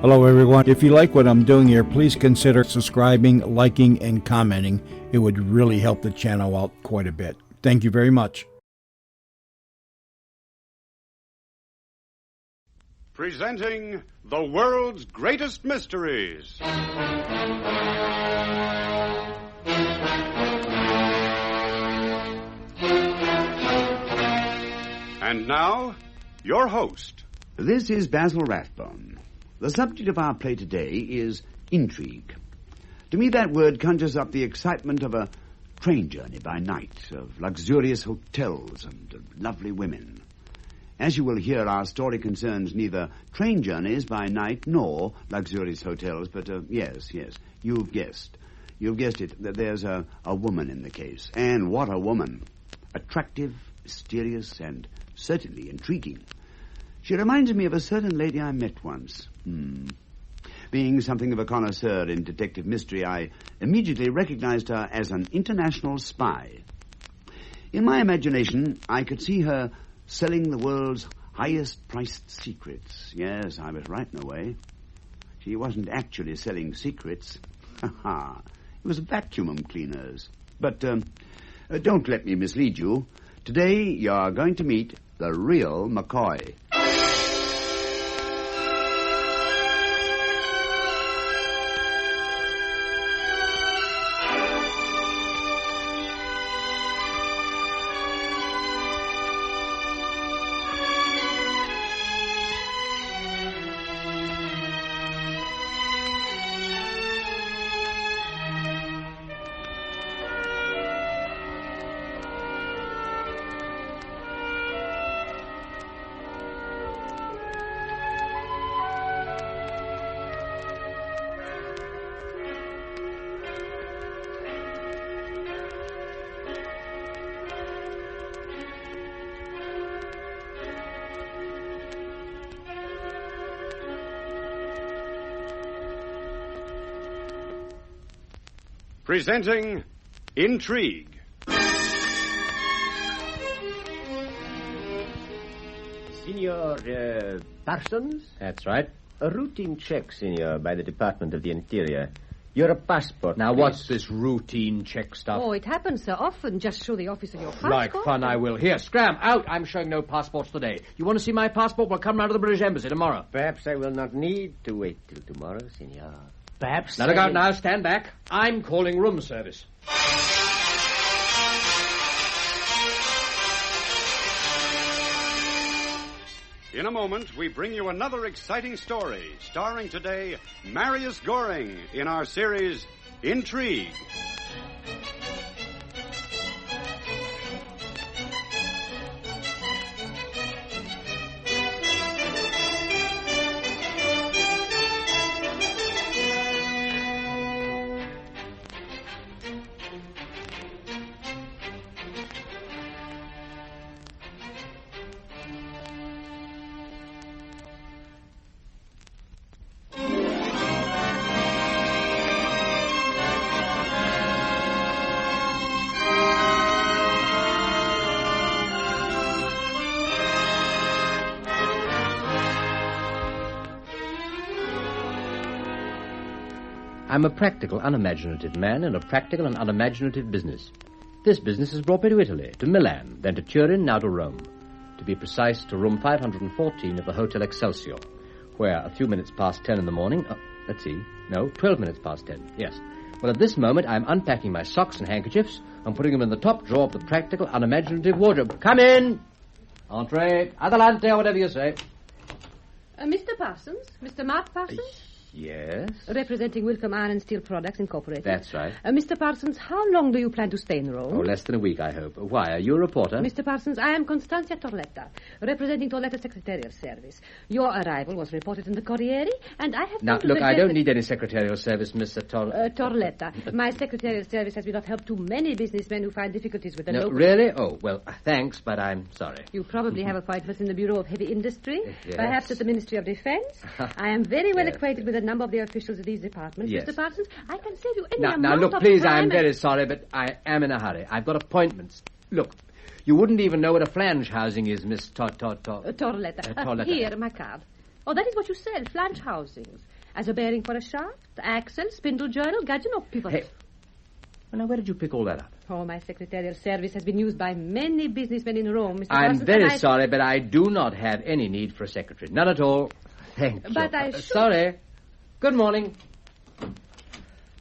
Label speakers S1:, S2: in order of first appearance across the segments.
S1: Hello, everyone. If you like what I'm doing here, please consider subscribing, liking, and commenting. It would really help the channel out quite a bit. Thank you very much.
S2: Presenting the world's greatest mysteries. And now, your host.
S3: This is Basil Rathbone. The subject of our play today is intrigue. To me, that word conjures up the excitement of a train journey by night, of luxurious hotels and of lovely women. As you will hear, our story concerns neither train journeys by night nor luxurious hotels, but, yes, you've guessed. You've guessed it, that there's a woman in the case. And what a woman. Attractive, mysterious, and certainly intriguing. She reminds me of a certain lady I met once. Being something of a connoisseur in detective mystery, I immediately recognized her as an international spy. In my imagination, I could see her selling the world's highest-priced secrets. Yes, I was right in a way. She wasn't actually selling secrets. It was vacuum cleaners. But don't let me mislead you. Today, you're going to meet the real McCoy.
S2: Presenting Intrigue.
S4: Senor Parsons?
S5: That's right.
S4: A routine check, senor, by the Department of the Interior. Your passport,
S5: Now,
S4: please.
S5: what's this routine check stuff?
S6: Oh, it happens so often. Just show the office of your passport.
S5: Like fun, I will. Here, scram, out. I'm showing no passports today. You want to see my passport? Well, come round to the British Embassy tomorrow.
S4: Perhaps I will not need to wait till tomorrow, senor. Perhaps
S5: Now, look out now. Stand back. I'm calling room service.
S2: In a moment, we bring you another exciting story, starring today Marius Goring in our series Intrigue.
S4: I'm a practical, unimaginative man in a practical and unimaginative business. This business has brought me to Italy, to Milan, then to Turin, now to Rome. To be precise, to room 514 of the Hotel Excelsior, where a few minutes past 10 in the morning... 12 minutes past 10, yes. Well, at this moment, I'm unpacking my socks and handkerchiefs and putting them in the top drawer of the practical, unimaginative wardrobe. Come in! Entree, adelante, or whatever you say.
S6: Mr. Parsons? Mr. Mark Parsons?
S4: Yes?
S6: Representing Wilcom Iron and Steel Products, Incorporated.
S4: That's right.
S6: Mr. Parsons, how long do you plan to stay in Rome?
S4: Oh, less than a week, I hope. Why, are you a reporter?
S6: Mr. Parsons, I am Constantia Torletta, representing Torletta Secretarial Service. Your arrival was reported in the Corriere, and I have...
S4: Now, look, I don't need any secretarial service, Mr.
S6: Torletta. My secretarial service has been of help to many businessmen who find difficulties with the
S4: No,
S6: local...
S4: really? Oh, well, thanks, but I'm sorry.
S6: You probably have appointments in the Bureau of Heavy Industry,
S4: Yes.
S6: perhaps at the Ministry of Defense. I am very well
S4: Yes.
S6: acquainted with a number of the officials of these departments.
S4: Yes.
S6: Mr. Parsons, I can save you any
S4: Now,
S6: amount
S4: look,
S6: of
S4: please,
S6: time
S4: I'm
S6: and-
S4: very sorry, but I am in a hurry. I've got appointments. Look, you wouldn't even know what a flange housing is, Miss
S6: Torletta.
S4: Torletta.
S6: Here, my card. Oh, that is what you sell, flange housings. As a bearing for a shaft, axle, spindle journal, gudgeon pivot.
S4: Hey, well, now, where did you pick all that up?
S6: Oh, my secretarial service has been used by many businessmen in Rome, Mr.
S4: I'm
S6: Parsons,
S4: very
S6: and
S4: sorry, but I do not have any need for a secretary. None at all. Thank you.
S6: But I should...
S4: Sorry. Good morning.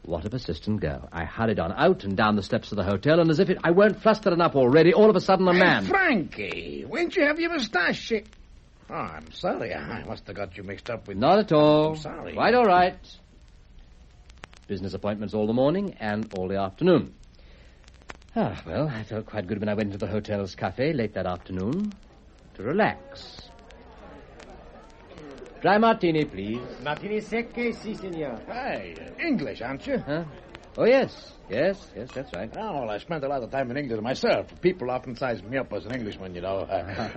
S4: What a persistent girl. I hurried on out and down the steps of the hotel, and as if I weren't flustered enough already, all of a sudden a man...
S7: Hey, Frankie, when'd you have your moustache? Oh, I'm sorry. I must have got you mixed up with...
S4: Not at all.
S7: I'm sorry.
S4: Quite all right. Business appointments all the morning and all the afternoon. Ah, well, I felt quite good when I went to the hotel's cafe late that afternoon to relax. Dry martini, please.
S5: Martini secche, si, signor.
S7: Hey, English, aren't you?
S4: Huh? Oh, yes, that's right.
S7: Oh, well, I spent a lot of time in England myself. People often size me up as an Englishman, you know.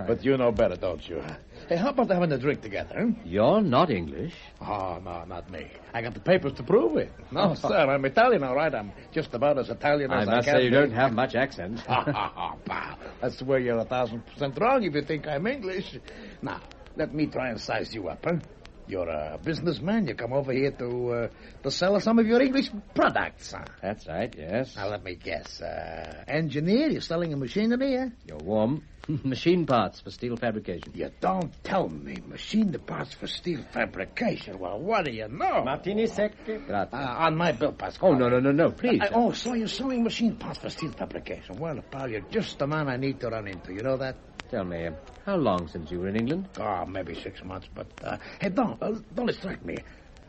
S7: But you know better, don't you? Hey, how about having a drink together, huh?
S4: You're not English.
S7: Oh, no, not me. I got the papers to prove it. No, sir, I'm Italian, all right. I'm just about as Italian as I
S4: must
S7: can
S4: say you
S7: be.
S4: don't have much accent.
S7: Pal, that's where you're 1,000% wrong if you think I'm English. Now, let me try and size you up, huh? You're a businessman. You come over here to sell some of your English products, huh?
S4: That's right, yes.
S7: Now, let me guess. Engineer, you're selling a machinery, huh?
S4: You're warm. Machine parts for steel fabrication.
S7: You don't tell me. Machine parts for steel fabrication. Well, what do you know?
S5: Martini secche.
S4: Grazie.
S7: On my bill, Pascal.
S4: Oh, no, please.
S7: So you're selling machine parts for steel fabrication. Well, pal, you're just the man I need to run into. You know that?
S4: Tell me, how long since you were in England?
S7: Oh, maybe 6 months, but... hey, don't distract me.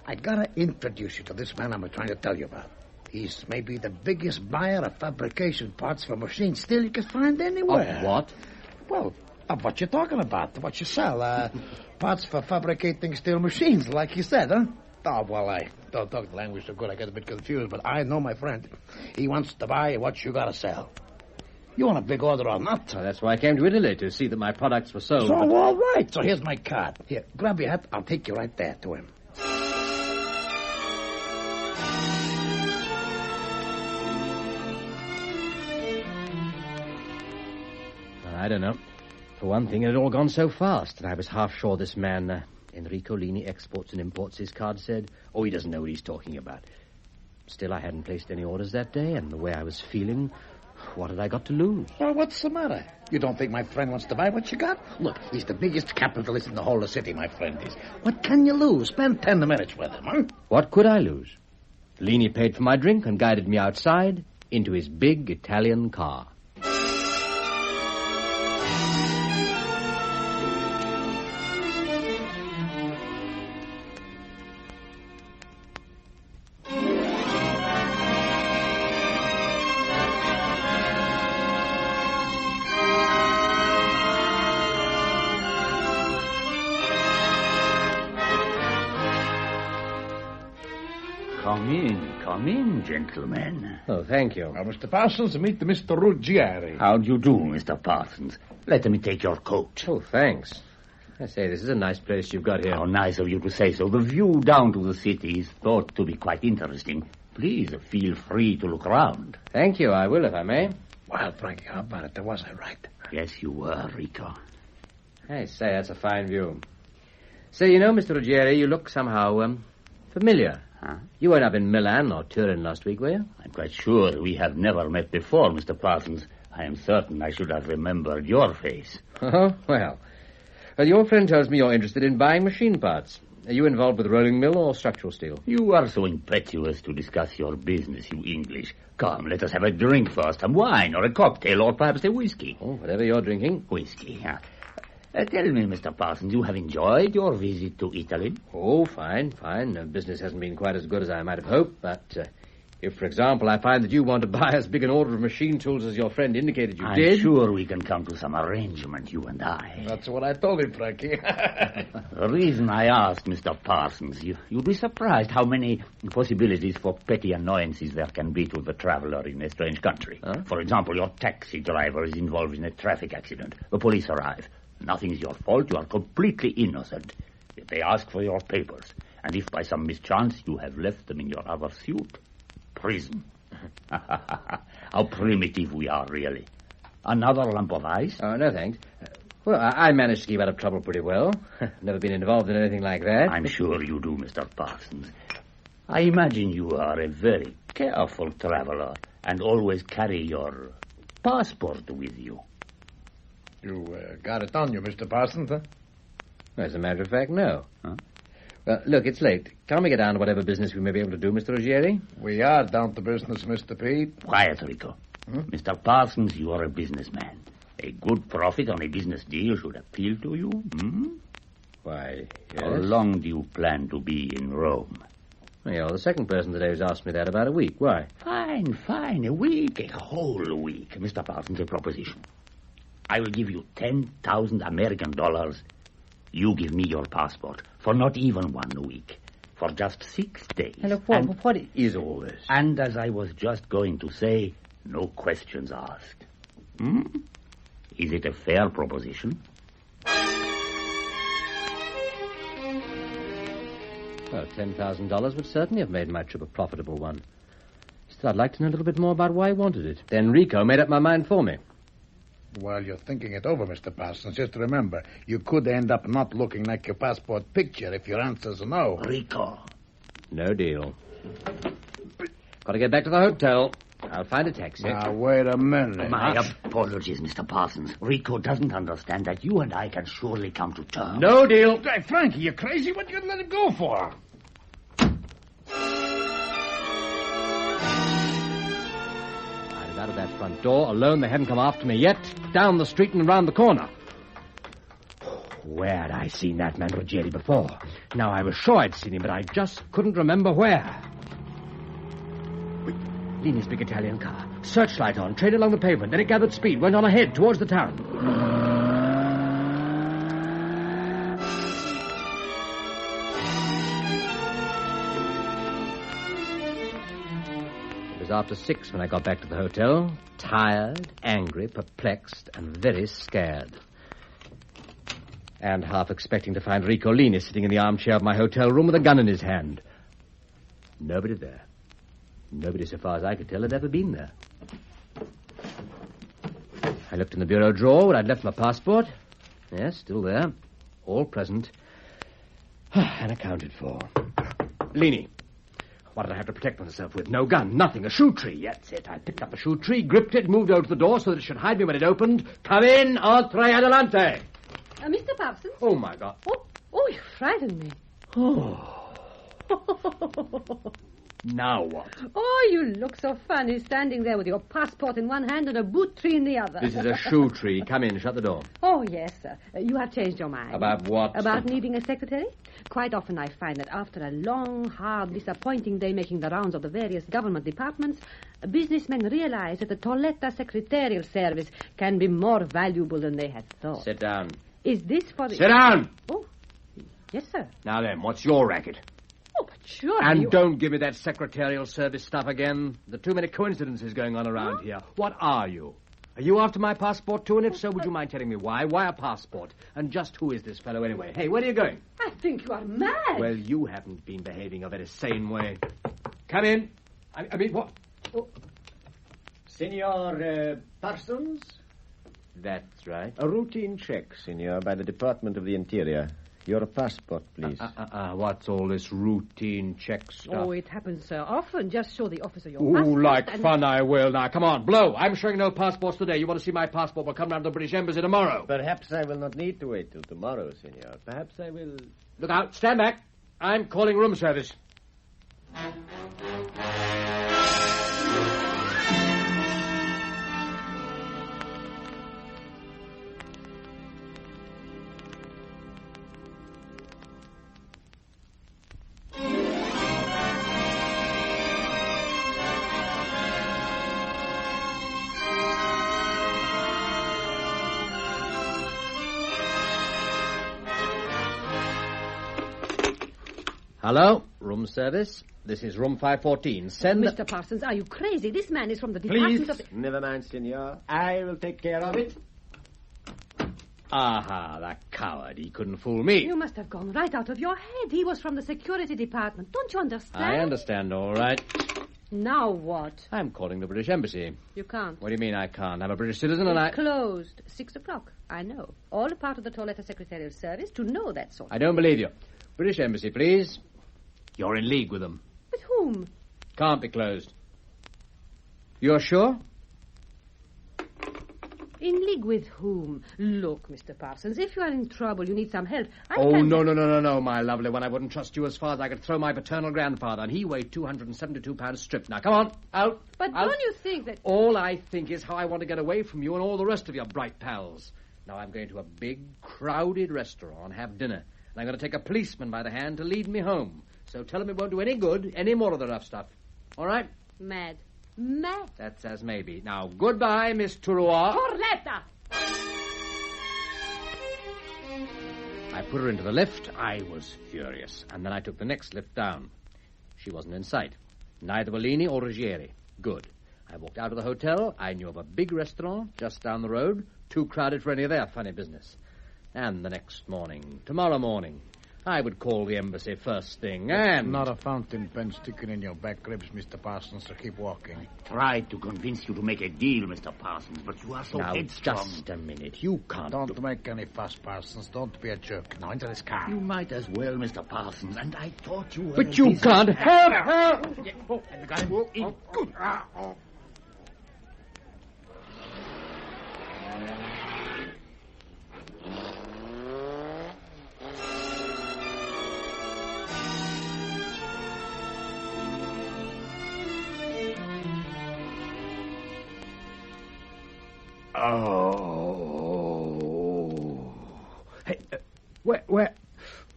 S7: I gotta introduce you to this man I'm trying to tell you about. He's maybe the biggest buyer of fabrication parts for machine steel you can find anywhere.
S4: Of what?
S7: Well, of what you're talking about, what you sell. Parts for fabricating steel machines, like you said, huh? Oh, well, I don't talk the language so good, I get a bit confused, but I know my friend. He wants to buy what you gotta sell. You want a big order or not?
S4: Well, that's why I came to Italy, to see that my products were sold.
S7: So, all right. So here's my card. Here, grab your hat. I'll take you right there to him.
S4: I don't know. For one thing, it had all gone so fast that I was half sure this man, Enrico Lini, exports and imports, his card said, oh, he doesn't know what he's talking about. Still, I hadn't placed any orders that day, and the way I was feeling... What had I got to lose?
S7: Well, what's the matter? You don't think my friend wants to buy what you got? Look, he's the biggest capitalist in the whole of the city, my friend is. What can you lose? Spend 10 minutes with him, huh?
S4: What could I lose? Lini paid for my drink and guided me outside into his big Italian car.
S8: Come in, gentlemen.
S4: Oh, thank you.
S7: Mr. Parsons, meet the Mr. Ruggieri.
S8: How do you do, Mr. Parsons? Let me take your coat.
S4: Oh, thanks. I say, this is a nice place you've got here.
S8: How nice of you to say so. The view down to the city is thought to be quite interesting. Please feel free to look around.
S4: Thank you, I will, if I may.
S7: Well, Frankie, how about it? Was I right?
S8: Yes, you were, Rico.
S4: I say, that's a fine view. Say, you know, Mr. Ruggieri, you look somehow, familiar.
S8: Huh?
S4: You weren't up in Milan or Turin last week, were you?
S8: I'm quite sure we have never met before, Mr. Parsons. I am certain I should have remembered your face.
S4: Oh, well. Well, your friend tells me you're interested in buying machine parts. Are you involved with rolling mill or structural steel?
S8: You are so impetuous to discuss your business, you English. Come, let us have a drink first. Some wine or a cocktail or perhaps a whiskey.
S4: Oh, whatever you're drinking.
S8: Whiskey, huh? Tell me, Mr. Parsons, you have enjoyed your visit to Italy?
S4: Oh, fine. Business hasn't been quite as good as I might have hoped, but if, for example, I find that you want to buy as big an order of machine tools as your friend indicated you did...
S8: I'm sure we can come to some arrangement, you and I.
S7: That's what I told him, Frankie.
S8: The reason I asked, Mr. Parsons, you'd be surprised how many possibilities for petty annoyances there can be to the traveler in a strange country.
S4: Huh?
S8: For example, your taxi driver is involved in a traffic accident. The police arrive. Nothing is your fault. You are completely innocent. They ask for your papers. And if by some mischance you have left them in your other suit, prison. How primitive we are, really. Another lump of ice?
S4: Oh, no, thanks.
S5: Well, I managed to keep out of trouble pretty well. Never been involved in anything like that.
S8: I'm sure you do, Mr. Parsons. I imagine you are a very careful traveler and always carry your passport with you.
S7: You got it on you, Mr. Parsons, huh?
S5: As a matter of fact, no.
S8: Huh?
S5: Well, look, it's late. Can't we get down to whatever business we may be able to do, Mr. Ruggieri?
S7: We are down to business, Mr. Pete.
S8: Quiet, Rico. Mr. Parsons, you are a businessman. A good profit on a business deal should appeal to you.
S5: Why, yes.
S8: How long do you plan to be in Rome?
S5: Well, you're the second person today who's asked me that about a week. Why?
S8: Fine. A week, a whole week. Mr. Parsons, a proposition. I will give you 10,000 American dollars. You give me your passport for not even 1 week. For just 6 days.
S5: And look, what is all this?
S8: And as I was just going to say, no questions asked. Is it a fair proposition?
S5: Well, $10,000 would certainly have made my trip a profitable one. Still, I'd like to know a little bit more about why he wanted it. Then Rico made up my mind for me.
S7: While you're thinking it over, Mr. Parsons, just remember, you could end up not looking like your passport picture if your answer's no.
S8: Rico.
S5: No deal. Got to get back to the hotel. I'll find a taxi.
S7: Now, wait a minute.
S8: My apologies, Mr. Parsons. Rico doesn't understand that you and I can surely come to terms.
S5: No deal.
S7: Hey, Frankie, you crazy? What you let it go for?
S5: Out of that front door, alone. They haven't come after me yet. Down the street and around the corner. Where had I seen that man Ruggieri before? Now, I was sure I'd seen him, but I just couldn't remember where. Lini's big Italian car. Searchlight on, train along the pavement. Then it gathered speed, went on ahead towards the town. After 6 when I got back to the hotel, tired, angry, perplexed, and very scared. And half expecting to find Rico Lini sitting in the armchair of my hotel room with a gun in his hand. Nobody there. Nobody, so far as I could tell, had ever been there. I looked in the bureau drawer where I'd left my passport. Yes, still there. All present. And accounted for. Lini. What did I have to protect myself with? No gun, nothing. A shoe tree. That's it. I picked up a shoe tree, gripped it, moved over to the door so that it should hide me when it opened. Come in, entre adelante.
S6: Mr. Parsons?
S5: Oh, my God.
S6: Oh, you frightened me.
S5: Oh. Now what?
S6: Oh, you look so funny standing there with your passport in one hand and a boot tree in the other.
S5: This is a shoe tree. Come in, shut the door.
S6: Oh, yes, sir. You have changed your mind.
S5: About what?
S6: About needing a secretary? Quite often I find that after a long, hard, disappointing day making the rounds of the various government departments, businessmen realize that the Tolletta secretarial service can be more valuable than they had thought.
S5: Sit down.
S6: Is this for the...
S5: Sit down!
S6: Oh, yes, sir.
S5: Now then, what's your racket?
S6: Oh, but surely
S5: And
S6: you...
S5: don't give me that secretarial service stuff again. There are too many coincidences going on around here. What are you? Are you after my passport, too? And if so, would you mind telling me why? Why a passport? And just who is this fellow, anyway? Hey, where are you going?
S6: I think you are mad.
S5: Well, you haven't been behaving a very sane way. Come in. I mean, what? Oh.
S9: Senor Parsons?
S5: That's right.
S9: A routine check, senor, by the Department of the Interior. Your passport, please.
S5: What's all this routine check stuff?
S6: Oh, it happens so often. Just show the officer your
S5: Ooh,
S6: passport.
S5: like
S6: and...
S5: fun I will. Now, come on, blow. I'm showing no passports today. You want to see my passport? We'll come round to the British Embassy tomorrow.
S9: Perhaps I will not need to wait till tomorrow, senor. Perhaps I will...
S5: Look out. Stand back. I'm calling room service. Hello, room service. This is room 514. Send
S6: Mr. Parsons, are you crazy? This man is from the Department
S9: Please,
S6: of...
S9: never mind, senor. I will take care of it.
S5: Aha, that coward. He couldn't fool me.
S6: You must have gone right out of your head. He was from the security department. Don't you understand?
S5: I understand, all right.
S6: Now what?
S5: I'm calling the British Embassy.
S6: You can't.
S5: What do you mean I can't? I'm a British citizen and
S6: It's closed. 6 o'clock. I know. All part of the Toiletta Secretarial Service to know that sort of
S5: I don't believe you. British Embassy, please. You're in league with them.
S6: With whom?
S5: Can't be closed. You're sure?
S6: In league with whom? Look, Mr. Parsons, if you are in trouble, you need some help.
S5: No, my lovely one. I wouldn't trust you as far as I could throw my paternal grandfather, and he weighed 272 pounds stripped. Now, come on, out.
S6: But
S5: out.
S6: don't you think that...
S5: All I think is how I want to get away from you and all the rest of your bright pals. Now, I'm going to a big, crowded restaurant and have dinner, and I'm going to take a policeman by the hand to lead me home. So tell him it won't do any good, any more of the rough stuff. All right?
S6: Mad.
S5: That's as may be. Now, goodbye, Miss Turois.
S6: Torletta!
S5: I put her into the lift. I was furious. And then I took the next lift down. She wasn't in sight. Neither were Lini or Ruggieri. Good. I walked out of the hotel. I knew of a big restaurant just down the road, too crowded for any of their funny business. And the next morning, tomorrow morning, I would call the embassy first thing, and...
S7: Not a fountain pen sticking in your back ribs, Mr. Parsons, so keep walking.
S8: I tried to convince you to make a deal, Mr. Parsons, but you are so
S5: now,
S8: headstrong.
S5: Just a minute. You can't...
S7: Don't make any fuss, Parsons. Don't be a jerk. Now, into this car.
S8: You might as well, Mr. Parsons, and I thought you were...
S5: But you can't help...
S7: You got him. In. Good.
S5: Oh. Hey, where?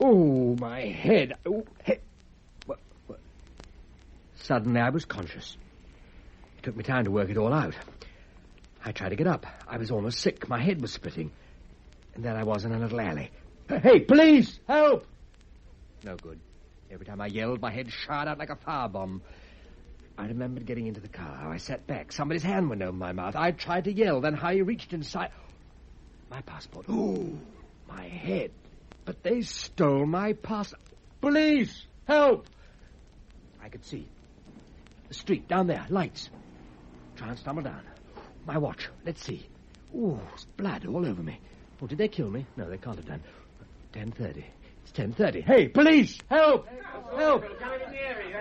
S5: Oh, my head. Oh, hey. What? Suddenly I was conscious. It took me time to work it all out. I tried to get up. I was almost sick. My head was splitting. And there I was in a little alley. Hey, police! Help! No good. Every time I yelled, my head shot out like a firebomb. I remembered getting into the car. I sat back. Somebody's hand went over my mouth. I tried to yell. Then Harry reached inside. My passport. Ooh, my head. But they stole my passport. Police! Help! I could see. The street, down there. Lights. Try and stumble down. My watch. Let's see. Ooh, it's blood all over me. Oh, did they kill me? No, they can't have done. 10:30. It's 10:30. Hey, police! Help! Help!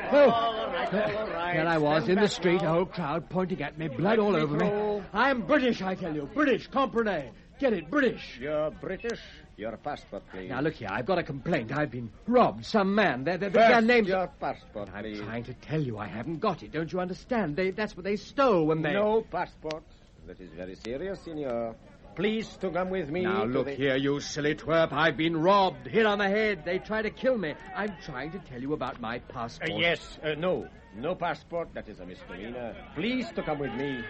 S5: Help!
S9: All right.
S5: There I was, in the street, a whole crowd pointing at me, blood all over me. I'm British, I tell you. British, comprenez. Get it, British.
S9: You're British? Your passport, please.
S5: Now, look here, I've got a complaint. I've been robbed. Some man. Their
S9: First,
S5: names...
S9: your passport,
S5: I'm
S9: please.
S5: trying to tell you I haven't got it. Don't you understand? That's what they stole when they...
S9: No passport. That is very serious, senor. Please to come with me.
S5: Now, look here, you silly twerp. I've been robbed. Hit on the head. They tried to kill me. I'm trying to tell you about my passport.
S9: Yes, no. No passport. That is a misdemeanor. Please to come with me.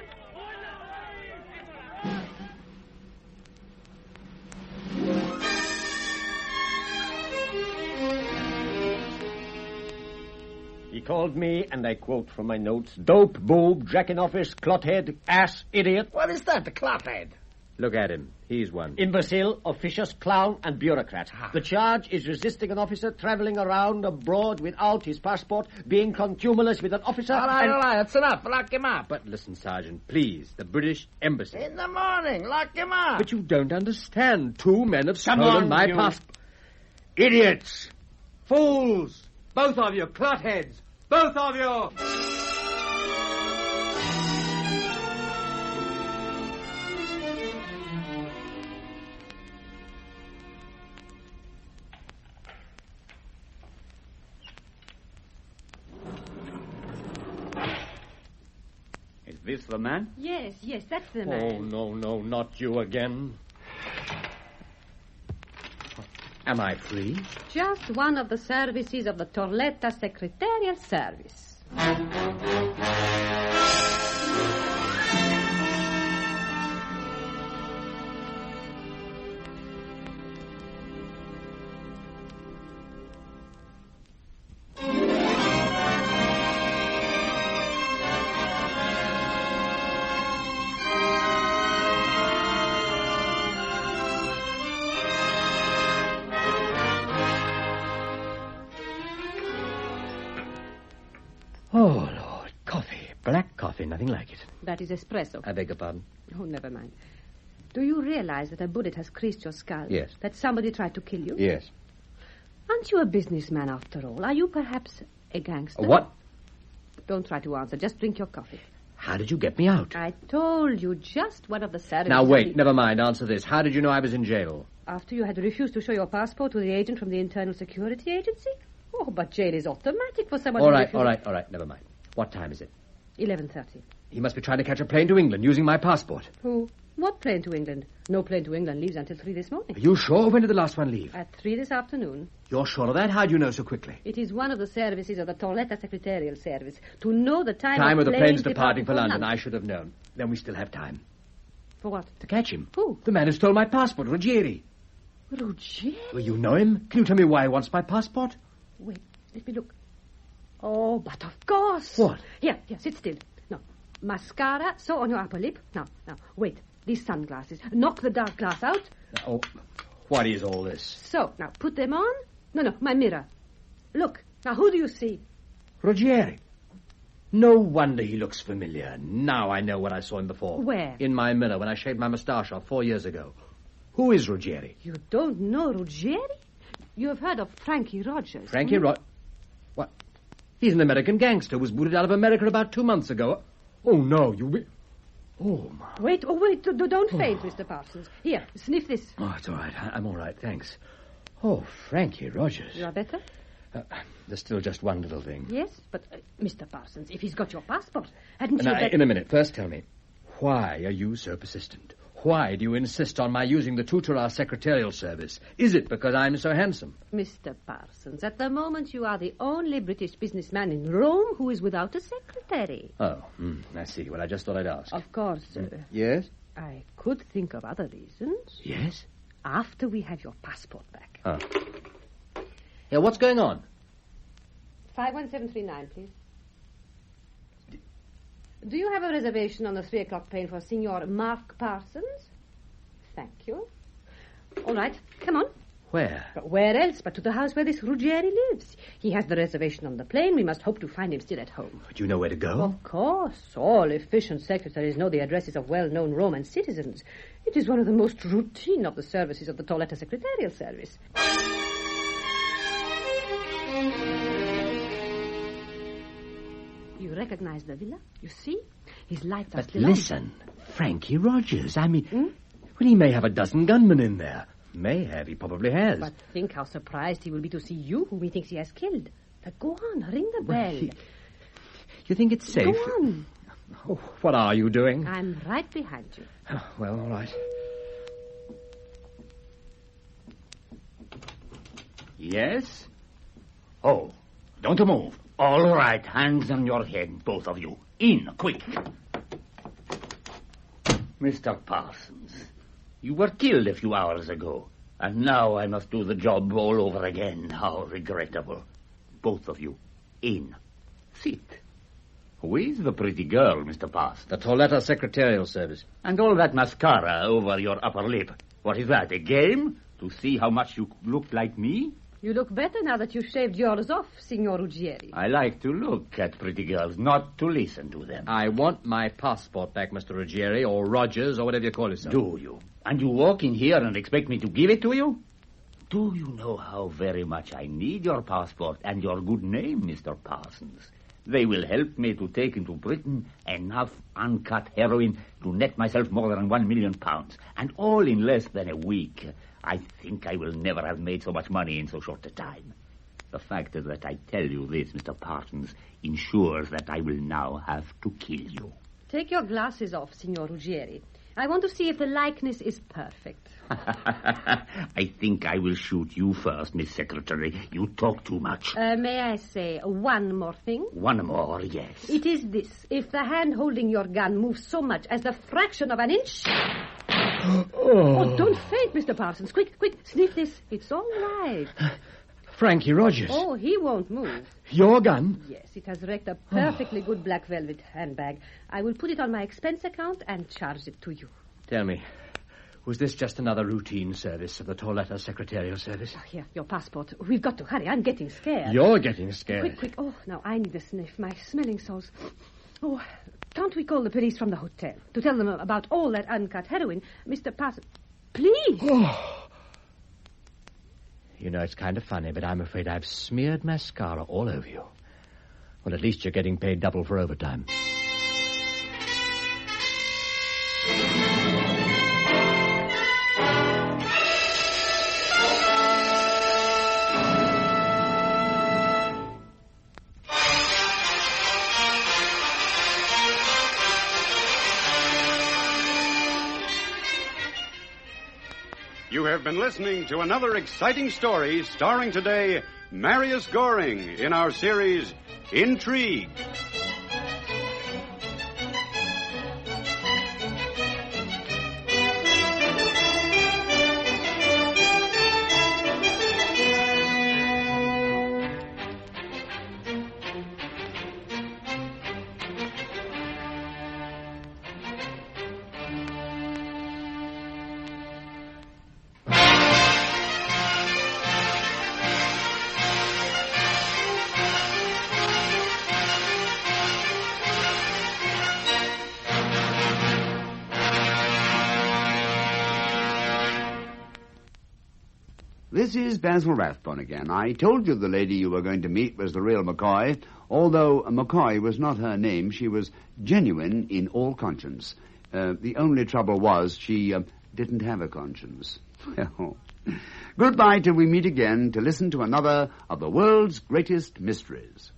S9: He called me, and I quote from my notes, dope, boob, jack-in-office, clothead, ass, idiot.
S7: What is that, the clothead?
S5: Look at him. He's one.
S9: Imbecile, officious, clown, and bureaucrat. The charge is resisting an officer, traveling around abroad without his passport, being contumelious with an officer...
S7: All right, that's enough. Lock him up.
S5: But listen, Sergeant, please. The British Embassy.
S7: In the morning, lock him up.
S5: But you don't understand. 2 men have stolen my passport. Idiots! Fools! Both of you, clotheads! Both of you!
S8: Is this the man?
S6: Yes, that's the man.
S5: Oh, no, not you again. Am I free?
S6: Just one of the services of the Toiletta Secretarial Service.
S5: Oh, Lord, coffee. Black coffee, nothing like it.
S6: That is espresso.
S5: I beg your pardon.
S6: Oh, never mind. Do you realize that a bullet has creased your skull?
S5: Yes.
S6: That somebody tried to kill you?
S5: Yes.
S6: Aren't you a businessman after all? Are you perhaps a gangster?
S5: What?
S6: Don't try to answer. Just drink your coffee.
S5: How did you get me out?
S6: I told you, just one of the services.
S5: Now, wait. Never mind. Answer this. How did you know I was in jail?
S6: After you had refused to show your passport to the agent from the Internal Security Agency? Oh, but jail is automatic for someone
S5: All
S6: who
S5: right,
S6: refuses...
S5: all right. Never mind. What time is it?
S6: 11:30.
S5: He must be trying to catch a plane to England using my passport.
S6: Who? What plane to England? No plane to England leaves until 3 this morning.
S5: Are you sure? When did the last one leave?
S6: At 3 this afternoon.
S5: You're sure of that? How do you know so quickly?
S6: It is one of the services of the Toiletta Secretarial Service to know the time
S5: Time of the
S6: planes
S5: plane's departing for London.
S6: London.
S5: I should have known. Then we still have time.
S6: For what?
S5: To catch him.
S6: Who?
S5: The man who stole my passport, Ruggieri.
S6: Ruggieri?
S5: Well, you know him? Can you tell me why he wants my passport?
S6: Wait, let me look. Oh, but of course.
S5: What?
S6: Here, sit still. No. Mascara, so on your upper lip. Now, wait. These sunglasses. Knock the dark glass out.
S5: Oh, what is all this?
S6: So, now, put them on. No, my mirror. Look. Now, who do you see?
S5: Ruggieri. No wonder he looks familiar. Now I know what I saw him before.
S6: Where?
S5: In my mirror when I shaved my moustache off 4 years ago. Who is Ruggieri?
S6: You don't know Ruggieri? You have heard of Frankie Rogers.
S5: Frankie What? He's an American gangster who was booted out of America about 2 months ago. Oh, no, you... Oh, my...
S6: Wait, don't faint, Mr. Parsons. Here, sniff this.
S5: Oh, it's all right. I'm all right, thanks. Oh, Frankie Rogers.
S6: You are better?
S5: There's still just one little thing.
S6: Yes, but, Mr. Parsons, if he's got your passport, hadn't you...
S5: Now, in a minute. First tell me, why are you so persistent? Why do you insist on my using the tutor secretarial service? Is it because I'm so handsome?
S6: Mr. Parsons, at the moment you are the only British businessman in Rome who is without a secretary.
S5: Oh, I see. Well, I just thought I'd ask.
S6: Of course, sir.
S5: Yes?
S6: I could think of other reasons.
S5: Yes?
S6: After we have your passport back.
S5: Oh. Yeah, what's going on?
S6: 51739, please. Do you have a reservation on the 3 o'clock plane for Signor Mark Parsons? Thank you. All right, come on.
S5: Where?
S6: But where else but to the house where this Ruggieri lives? He has the reservation on the plane. We must hope to find him still at home.
S5: Do you know where to go?
S6: Of course. All efficient secretaries know the addresses of well-known Roman citizens. It is one of the most routine of the services of the Toiletta Secretarial Service. You recognize the villa? You see? His lights are
S5: But
S6: still on.
S5: listen, Frankie Rogers, well, he may have a dozen gunmen in there. May have, he probably has.
S6: But think how surprised he will be to see you, whom he thinks he has killed. But go on, ring the bell.
S5: You think it's safe?
S6: Go on.
S5: Oh, what are you doing?
S6: I'm right behind you.
S5: Oh, well, all right.
S8: Yes? Oh, don't move. All right, hands on your head, both of you. In, quick. Mr. Parsons, you were killed a few hours ago, and now I must do the job all over again. How regrettable. Both of you, in. Sit. Who is the pretty girl, Mr. Parsons?
S5: The Toiletta Secretarial Service.
S8: And all that mascara over your upper lip. What is that, a game? To see how much you look like me?
S6: You look better now that you've shaved yours off, Signor Ruggieri.
S8: I like to look at pretty girls, not to listen to them.
S5: I want my passport back, Mr. Ruggieri, or Rogers, or whatever you call yourself.
S8: Do you? And you walk in here and expect me to give it to you? Do you know how very much I need your passport and your good name, Mr. Parsons? They will help me to take into Britain enough uncut heroin to net myself more than £1 million, and all in less than a week. I think I will never have made so much money in so short a time. The fact that I tell you this, Mr. Parsons, ensures that I will now have to kill you.
S6: Take your glasses off, Signor Ruggieri. I want to see if the likeness is perfect.
S8: I think I will shoot you first, Miss Secretary. You talk too much.
S6: May I say one more thing?
S8: One more, yes.
S6: It is this. If the hand holding your gun moves so much as the fraction of an inch... Oh, don't faint, Mr. Parsons. Quick, sniff this. It's all right.
S5: Frankie Rogers.
S6: Oh, he won't move.
S5: Your gun?
S6: Yes, it has wrecked a perfectly good black velvet handbag. I will put it on my expense account and charge it to you.
S5: Tell me, was this just another routine service of the Toiletta Secretarial Service?
S6: Here, your passport. We've got to hurry. I'm getting scared.
S5: You're getting scared.
S6: Quick. Oh, now I need a sniff. My smelling salts. Oh, Can't we call the police from the hotel to tell them about all that uncut heroin? Mr. Parsons, please.
S5: You know, it's kind of funny, but I'm afraid I've smeared mascara all over you. Well, at least you're getting paid double for overtime.
S2: You have been listening to another exciting story starring today Marius Goring in our series Intrigue.
S3: This is Basil Rathbone again. I told you the lady you were going to meet was the real McCoy. Although McCoy was not her name, she was genuine in all conscience. The only trouble was she didn't have a conscience. Well, goodbye till we meet again to listen to another of the world's greatest mysteries.